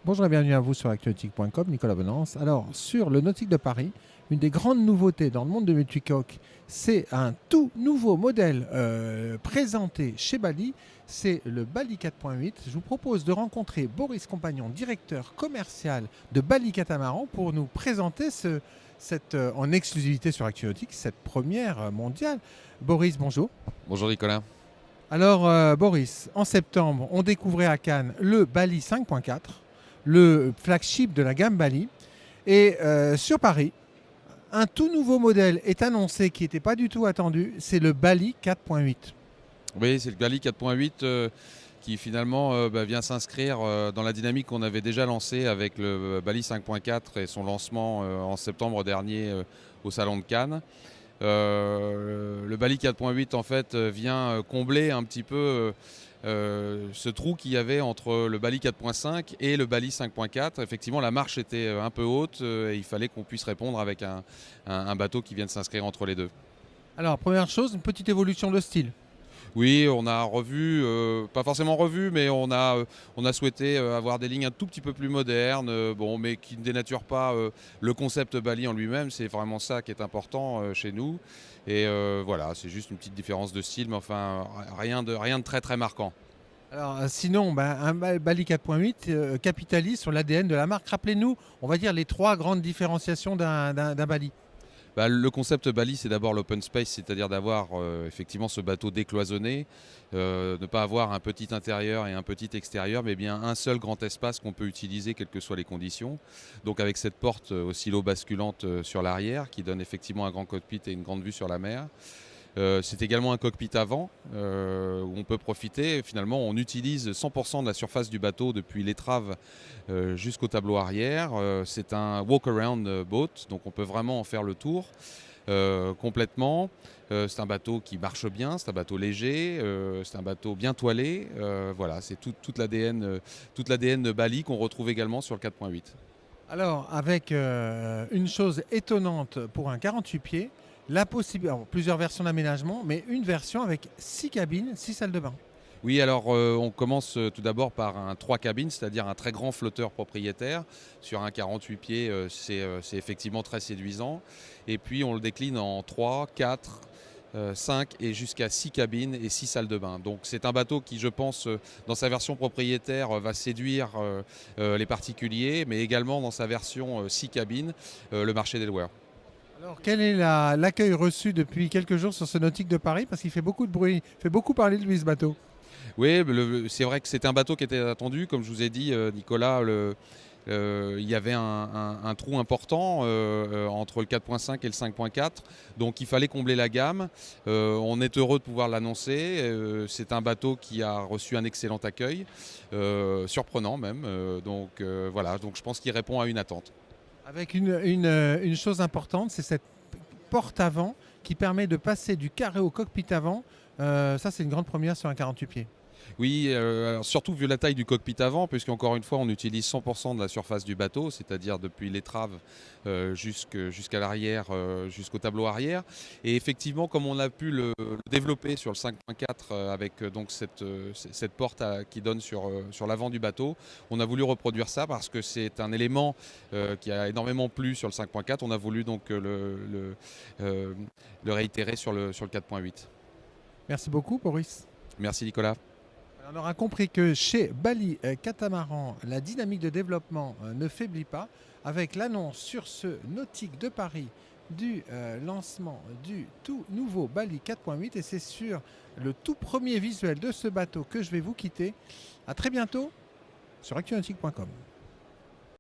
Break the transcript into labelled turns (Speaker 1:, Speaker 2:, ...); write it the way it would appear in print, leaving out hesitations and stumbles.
Speaker 1: Bonjour et bienvenue à vous sur actunautique.com, Nicolas Venance. Alors, sur le Nautique de Paris, une des grandes nouveautés dans le monde de multicoque, c'est un tout nouveau modèle présenté chez Bally, c'est le Bally 4.8. Je vous propose de rencontrer Boris Compagnon, directeur commercial de Bally Catamaran, pour nous présenter en exclusivité sur Actunautique, cette première mondiale. Boris, bonjour.
Speaker 2: Bonjour Nicolas.
Speaker 1: Alors, Boris, en septembre, on découvrait à Cannes le Bally 5.4, le flagship de la gamme Bally. Et sur Paris, un tout nouveau modèle est annoncé qui n'était pas du tout attendu, c'est le Bally 4.8.
Speaker 2: Oui, c'est le Bally 4.8 qui finalement vient s'inscrire dans la dynamique qu'on avait déjà lancée avec le Bally 5.4 et son lancement en septembre dernier au Salon de Cannes. Le Bally 4.8 en fait vient combler un petit peu ce trou qu'il y avait entre le Bally 4.5 et le Bally 5.4. Effectivement, la marche était un peu haute et il fallait qu'on puisse répondre avec un bateau qui vient de s'inscrire entre les deux.
Speaker 1: Alors, première chose, une petite évolution de style.
Speaker 2: Oui, on a revu, pas forcément revu, mais on a souhaité avoir des lignes un tout petit peu plus modernes, mais qui ne dénaturent pas le concept Bally en lui-même. C'est vraiment ça qui est important chez nous. Et voilà, c'est juste une petite différence de style, mais enfin, rien de très très marquant.
Speaker 1: Alors, sinon, un Bally 4.8 capitalise sur l'ADN de la marque. Rappelez-nous, on va dire, les trois grandes différenciations d'un Bally.
Speaker 2: Le concept Bally, c'est d'abord l'open space, c'est-à-dire d'avoir effectivement ce bateau décloisonné, ne pas avoir un petit intérieur et un petit extérieur, mais bien un seul grand espace qu'on peut utiliser quelles que soient les conditions. Donc avec cette porte oscillo-basculante sur l'arrière qui donne effectivement un grand cockpit et une grande vue sur la mer. C'est également un cockpit avant où on peut profiter. Finalement, on utilise 100% de la surface du bateau depuis l'étrave jusqu'au tableau arrière. C'est un walk-around boat, donc on peut vraiment en faire le tour complètement. C'est un bateau qui marche bien, c'est un bateau léger, c'est un bateau bien toilé. Voilà, c'est toute l'ADN de Bally qu'on retrouve également sur le 4.8.
Speaker 1: Alors, avec une chose étonnante pour un 48 pieds, plusieurs versions d'aménagement, mais une version avec 6 cabines, 6 salles de bain.
Speaker 2: Oui, alors on commence tout d'abord par un 3 cabines, c'est-à-dire un très grand flotteur propriétaire. Sur un 48 pieds, c'est effectivement très séduisant. Et puis on le décline en 3, 4, 5 et jusqu'à 6 cabines et 6 salles de bain. Donc c'est un bateau qui, je pense, dans sa version propriétaire, va séduire les particuliers, mais également dans sa version 6 cabines, le marché des loueurs.
Speaker 1: Alors, quel est l'accueil reçu depuis quelques jours sur ce Nautique de Paris? Parce qu'il fait beaucoup de bruit, il fait beaucoup parler de lui, ce bateau.
Speaker 2: Oui, c'est vrai que c'était un bateau qui était attendu. Comme je vous ai dit, Nicolas, il y avait un trou important entre le 4.5 et le 5.4. Donc il fallait combler la gamme. On est heureux de pouvoir l'annoncer. C'est un bateau qui a reçu un excellent accueil, surprenant même. Voilà, donc je pense qu'il répond à une attente.
Speaker 1: Avec une chose importante, c'est cette porte avant qui permet de passer du carré au cockpit avant. Ça, c'est une grande première sur un 48 pieds.
Speaker 2: Oui, alors surtout vu la taille du cockpit avant, puisqu'encore une fois, on utilise 100% de la surface du bateau, c'est-à-dire depuis l'étrave jusqu'à l'arrière, jusqu'au tableau arrière. Et effectivement, comme on a pu le développer sur le 5.4 avec donc cette porte qui donne sur l'avant du bateau, on a voulu reproduire ça parce que c'est un élément qui a énormément plu sur le 5.4. On a voulu donc le réitérer sur le 4.8.
Speaker 1: Merci beaucoup, Boris.
Speaker 2: Merci Nicolas.
Speaker 1: On aura compris que chez Bally Catamaran, la dynamique de développement ne faiblit pas, avec l'annonce sur ce Nautique de Paris du lancement du tout nouveau Bally 4.8, et c'est sur le tout premier visuel de ce bateau que je vais vous quitter. À très bientôt sur actunautique.com.